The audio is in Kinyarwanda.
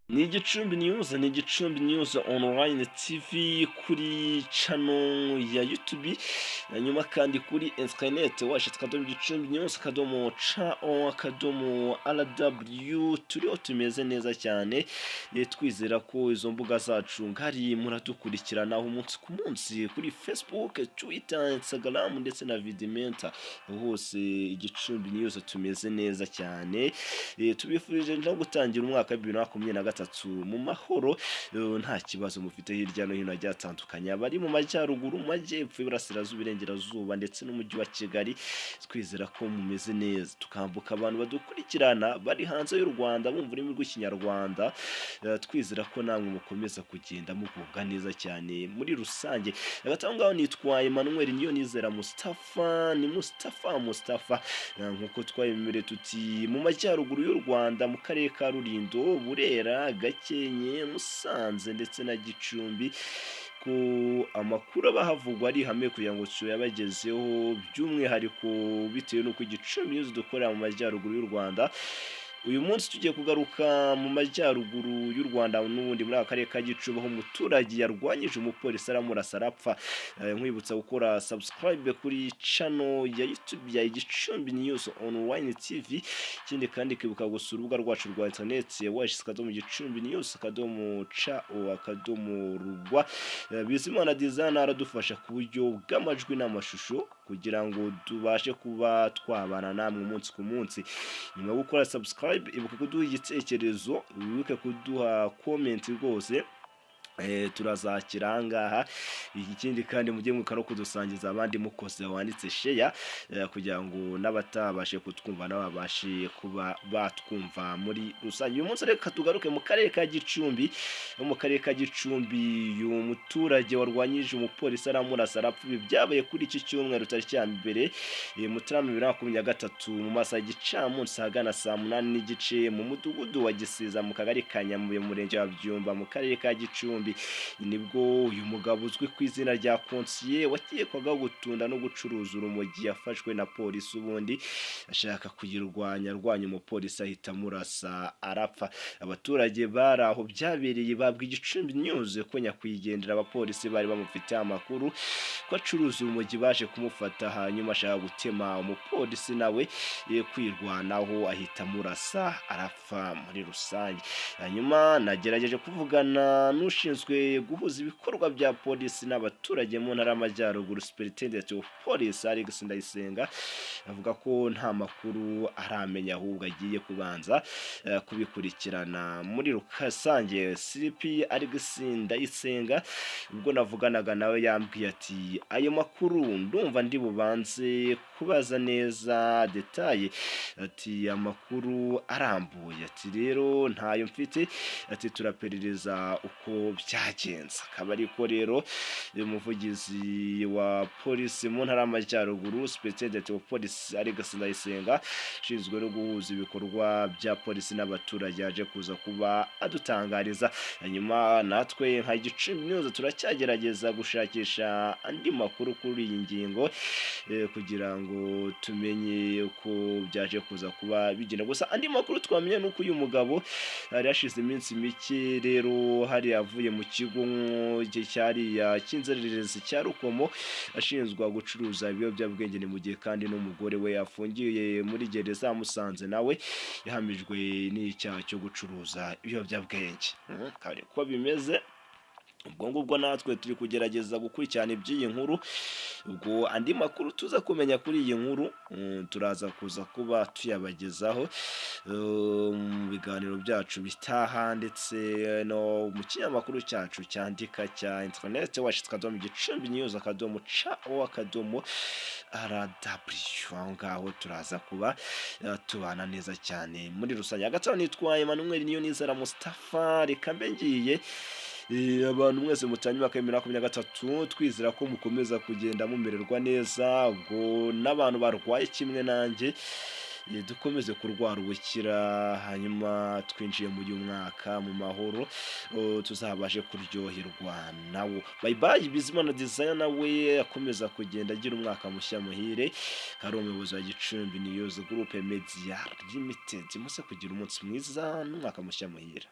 Ni Gicumbi News online TV kuri channel ya YouTube, hanyuma kandi kuri internet washatse akadomo Gicumbi News akadomo akadomo RW, turiho tumeze neza cyane. Twizera ko izo mbuga zacu ngari muradukurikirana umunsi ku munsi kuri Facebook, Twitter, Instagram ndetse na Vidimenta, hose Gicumbi News tumeze neza cyane. Tubifurije no gutangira umwaka wa 2023 mu mahoro, nta kibazo mufite hirya no hino hagiye hatandukanye, abari mu majyaruguru, mu majyepfo, iburasirazuba, irengerazuba ndetse n'umujyi wa Kigali. Twizera ko mumeze neza, tukambuka abantu badukurikirana bari hanze y'u Rwanda bumva ururimi rw'ikinyarwanda. Twizera ko namwe mukomeza kugenda mugubwa neza cyane muri rusange. Hagati aho ngaho nitwa Emmanuel Niyonizera Mustafa, ni Mustafa nkuko twayemereye tuti mu majyaruguru y'u Rwanda, mu karere ka Rulindo, Burera, Gakenke, Musanze ndetse na Gicumbi, ko amakuru abahavugwa ari ihame kugira ngo tuyabagezeho, by'umwihariko bitewe n'uko Gicumbi News dukorera mu majyaruguru y'u Rwanda. Uyu munsi tugiye kugaruka mu majyaruguru y'u Rwanda n'ubundi muri akarere ka Gicumbi, aho umuturage yarwanyije umupolisi aramurasa arapfa. Nkwibutsa gukora subscribe kuri channel ya YouTube ya Gicumbi News online TV, ikindi kandi kibuka gusura urubuga rwacu rwa internet washatse akadomo Gicumbi News akadomo akadomo rugwa. Bizimana design aradufasha ku buryo bw'amajwi n'amashusho kugira ngo tubashe kuba twabana namwe umunsi ku munsi. Nyuma yo gukora subscribe, ibuka kuduha igitekerezo, wibuke kuduha comment rwose, turazakira ahangaha. Ikindi kandi mujye mwibuka no kudusangiza abandi mukoze wanditse share, kugira ngo n'abatabashe kutwumva nabo babashe kuba batwumva muri rusange. Uyu munsi reka tugaruke mu karere ka Gicumbi. Mu karere ka Gicumbi uyu muturage warwanyije umupolisi aramurasa arapfa. Ibi byabaye kuri iki cyumweru tariki ya mbere Mutarama 2023 mu masaha y'igicamunsi hagana saa 8:30 mu mudugudu wa Gisiza mu kagari ka Nyamuye mu murenge wa Byumba mu karere ka Gicumbi. Nibwo uyu mugabo uzwi ku izina rya Konsiye wakekwaga gutunda no gucuruza urumogi yafashwe na polisi, ubundi ashaka kuyirwanya umupolisi ahita amurasa arapfa. Abaturage bari aho byabereye babwi Gicumbi News ko nyakwigendera abapolisi bari bamufitiye amakuru ko acuruza urumogi, baje kumufata hanyuma ashaka gutema umupolisi nawe kwirwanaho ahita amurasa arapfa muri rusange. Hanyuma nagerageje kuvugana n'ushinzwe guhuza ibikorwa bya polisi n'abaturage mu ntara y'Amajyaruguru, Superintendent of Police Alex Ndayisenga, avuga ko nta makuru aramenya ahubwo agiye kubanza kubikurikirana muri rusange. CP Alex Ndayisenga ubwo navuganaga nawe yambwiye ati ayo makuru ndumva ndi bubanze kubaza neza detaye, ati amakuru arambuye, ati rero ntayo mfite, ati turaperereza uko byagenze. Akaba ariko rero umuvugizi wa polisi mu ntara y'Amajyaruguru, Superintendent of Police Alex Ndayisenga, ushinzwe no guhuza ibikorwa bya polisi n'abaturage, yaje kuza kuba adutangariza. Hanyuma natwe nka Gicumbi News turacyagerageza gushakisha andi makuru kuri iyi ngingo, kugira ngo tumenye uko byaje kuza kuba bigenda. Gusa andi makuru twamenye nuko uyu mugabo yari yashize iminsi mike rero hari avuye mu kigo cyariya cy'inzererezi cya Rukomo, ashinzwa gucuruza ibiyobyabwenge. Ni mu gihe kandi n'umugore we afungiye muri gereza ya Musanze, nawe yahamijwe n'icyaha cyo gucuruza ibiyobyabwenge. Kandi ko bimeze ubwo ngubwo natwe turi kugerageza gukurikirana iby'iyi nkuru. Ubwo andi makuru tuza kumenya kuri iyi nkuru turaza kuza kuba tuyabagezaho mu biganiro byacu bitaha, ndetse no mu kinyamakuru cyacu cyandika cya internet washatse akadomo Gicumbi News akadomo akadomo RW. Aho ngaho turaza kuba tubana neza cyane muri rusange. Hagati aho nitwa Emmanuel Niyonizera Mustafa, reka mbe ngiye. Abantu mwese mutanye umwaka wa 2023, twizera ko mukomeza kugenda mumererwa neza, ubwo n'abantu barwaye kimwe nanjye dukomeze kurwara ubukira, hanyuma twinjiye mu uyu mwaka mu mahoro, tuzabashe kuryoherwa nawo. Bye bye. Bizimana design nawe akomeza kugenda agira umwaka mushya muhire, kari umuyobozi wa Gicumbi News Group Media Limited. Muse kugira umunsi mwiza n'umwaka mushya muhire.